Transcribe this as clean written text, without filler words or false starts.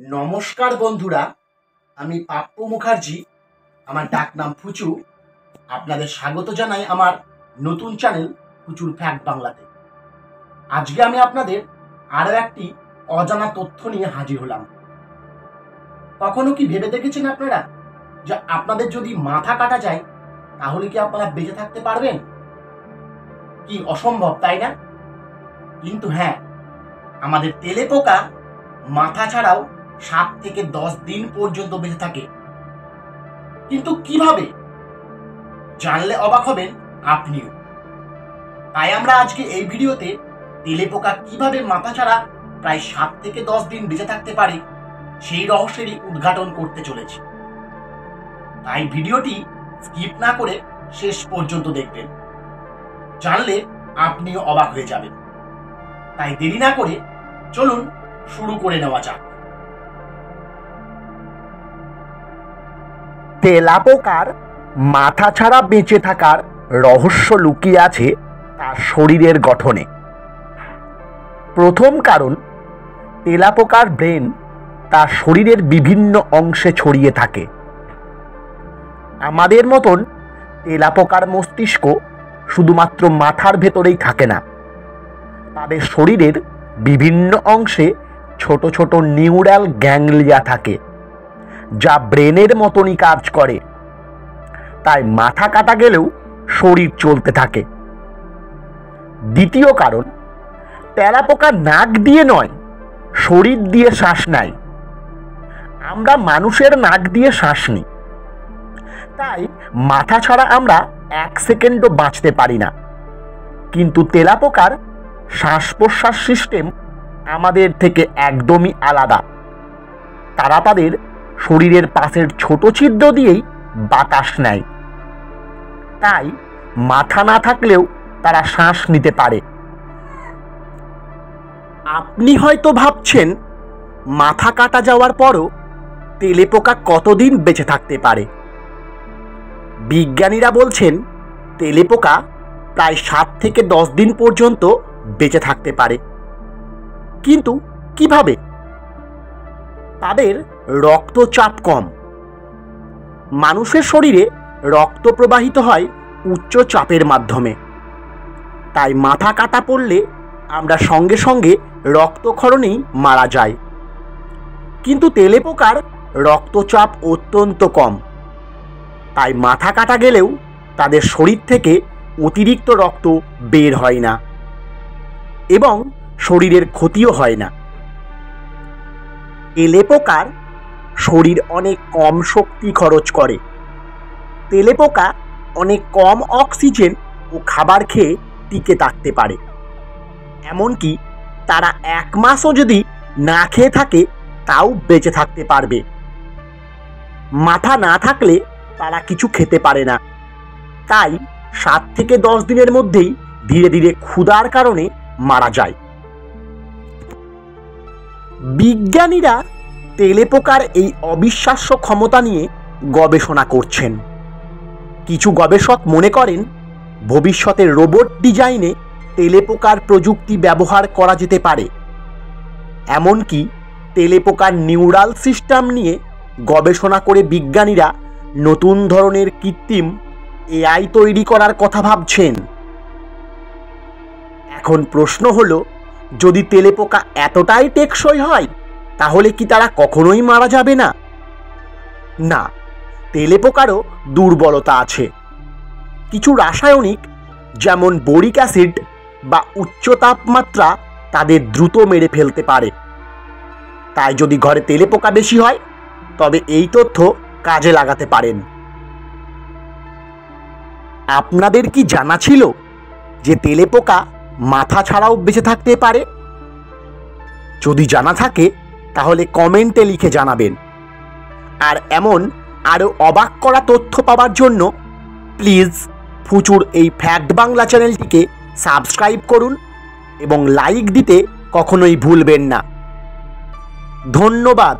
नमस्कार बंधुरा आमी पाप्पू मुखार्जी आमार डाक नाम फुचू आपनादेर स्वागत जानाई आमार नतून चैनल फुचुर फैक्ट बांगलाते। आजके आमी आपनादेर आरो एकटी अजाना तथ्य निये हाजिर हलाम। कखनो कि भेबे देखेछेन आपनारा जे आपनादेर जोदि माथा काटा जाय ताहले कि आपनारा बेঁচে थाकते पारबेन? कि असम्भव ताई ना? किन्तु हाँ, आमादेर तेले पोका माथा छाड़ाओ 7 থেকে 10 दिन पर्यन्त बेঁচে থাকে। किन्तु किभाবে जानले अबाक हबेन आपनिও। তাই আমরা আজকে এই ভিডিওতে তেলে পোকা কিভাবে মাথা ছাড়া প্রায় 7 থেকে 10 দিন বেঁচে থাকতে পারে সেই রহস্যেরই উদ্ঘাটন করতে চলেছি। তাই ভিডিওটি স্কিপ না করে শেষ পর্যন্ত দেখবেন, জানলে আপনিও অবাক হয়ে যাবেন। তাই দেরি না করে চলুন শুরু করে নেওয়া যাক। তেলাপোকার মাথা ছাড়া বেঁচে থাকার রহস্য লুকিয়ে আছে তার শরীরের গঠনে। প্রথম কারণ, তেলাপোকার ব্রেন তার শরীরের বিভিন্ন অংশে ছড়িয়ে থাকে। আমাদের মতন তেলাপোকার মস্তিষ্ক শুধুমাত্র মাথার ভেতরেই থাকে না, তাদের শরীরের বিভিন্ন অংশে ছোট ছোট নিউরাল গ্যাংলিয়া থাকে যা ব্রেনের মতনই কাজ করে। তাই মাথা কাটা গেলেও শরীর চলতে থাকে। দ্বিতীয় কারণ, তেলাপোকা নাক দিয়ে নয়, শরীর দিয়ে শ্বাস নেয়। আমরা মানুষের নাক দিয়ে শ্বাস নিই, তাই মাথা ছাড়া আমরা 1 সেকেন্ডও বাঁচতে পারি না। কিন্তু তেলাপোকার শ্বাস প্রশ্বাস সিস্টেম আমাদের থেকে একদমই আলাদা। তারা তাদের শরীরের পাশের ছোট ছিদ্র দিয়েই বাতাস নেয়, তাই মাথা না থাকলেও তারা শ্বাস নিতে পারে। আপনি হয়তো ভাবছেন, মাথা কাটা যাওয়ার পরও তেলেপোকা কতদিন বেঁচে থাকতে পারে? বিজ্ঞানীরা বলছেন তেলেপোকা প্রায় 7 থেকে 10 দিন পর্যন্ত বেঁচে থাকতে পারে। কিন্তু কিভাবে? তাদের রক্তচাপ কম। মানুষের শরীরে রক্ত প্রবাহিত হয় উচ্চ চাপের মাধ্যমে, তাই মাথা কাটা পড়লে আমরা সঙ্গে সঙ্গে রক্তক্ষরণেই মারা যাই। কিন্তু তেলেপোকার রক্তচাপ অত্যন্ত কম, তাই মাথা কাটা গেলেও তাদের শরীর থেকে অতিরিক্ত রক্ত বের হয় না এবং শরীরের ক্ষতিও হয় না। তেলেপোকার শরীর অনেক কম শক্তি খরচ করে। তেলেপোকা অনেক কম অক্সিজেন ও খাবার খেয়ে টিকে থাকতে পারে। এমনকি তারা 1 মাসও যদি না খেয়ে থাকে তাও বেঁচে থাকতে পারবে। মাথা না থাকলে তারা কিছু খেতে পারে না, তাই 7 থেকে 10 দিনের মধ্যেই ধীরে ধীরে ক্ষুধার কারণে মারা যায়। বিজ্ঞানীরা তেলেপোকার এই অবিশ্বাস্য ক্ষমতা নিয়ে গবেষণা করছেন। কিছু গবেষক মনে করেন ভবিষ্যতের রোবট ডিজাইনে তেলেপোকার প্রযুক্তি ব্যবহার করা যেতে পারে। এমনকি তেলেপোকার নিউরাল সিস্টেম নিয়ে গবেষণা করে বিজ্ঞানীরা নতুন ধরনের কৃত্রিম এআই তৈরি করার কথা ভাবছেন। এখন প্রশ্ন হলো, যদি তেলেপোকা এতটাই টেকসই হয় তাহলে কি তারা কখনোই মারা যাবে না? না, তেলেপোকারও দুর্বলতা আছে। কিছু রাসায়নিক যেমন বোরিক অ্যাসিড বা উচ্চ তাপমাত্রা তাদের দ্রুত মেরে ফেলতে পারে। তাই যদি ঘরে তেলেপোকা বেশি হয় তবে এই তথ্য কাজে লাগাতে পারেন। আপনাদের কি জানা ছিল যে তেলেপোকা মাথা ছাড়াও বেঁচে থাকতে পারে? যদি জানা থাকে তাহলে কমেন্টে লিখে জানাবেন। আর এমন আরও অবাক করা তথ্য পাওয়ার জন্য প্লিজ ফুচুর এই ফ্যাক্ট বাংলা চ্যানেলটিকে সাবস্ক্রাইব করুন এবং লাইক দিতে কখনোই ভুলবেন না। ধন্যবাদ।